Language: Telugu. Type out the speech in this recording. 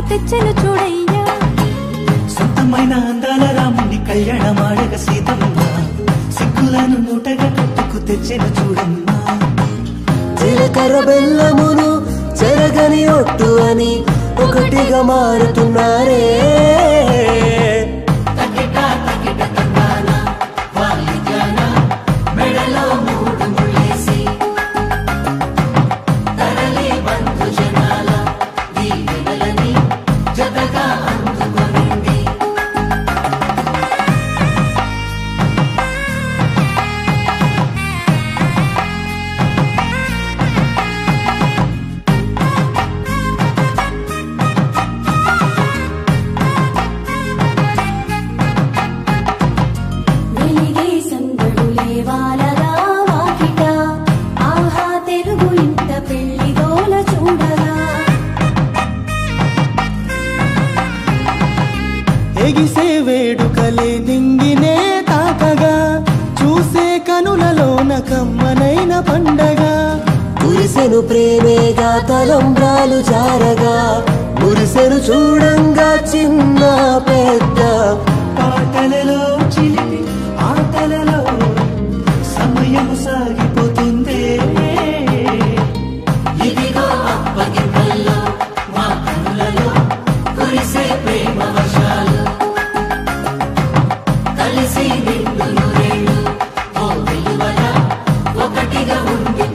తెచ్చెను చూడయ్యా సొంతమైన అందాల రాముని కళ్యాణమాడగ సీతమ్మ సిగ్గులను మూటగా కట్టుకు తెచ్చెను చూడమ్మా జీలకర్ర బెల్లమును చెరగని ఒట్టు అని ఒకటిగా మారుతున్నారే ఎగిసే వేడుకలే నింగినే తాకగా చూసే కనులలోన కమ్మనైన పండగ కురిసెను ప్రేమేగా తలంబ్రాలు జారగా మురిసెను చూడంగా చిన్న పెద్ద పాటలలో చిలిపి ఆటలలో సమయం సాగిపోతుందే ఇదిగో అప్పగింతల్లో మా కనులలో కురిసే ప్రేమ వర్షాలు కలిసి నిండు నూరేళ్ళు ఓ వెలువల ఒకటిగా ఉంది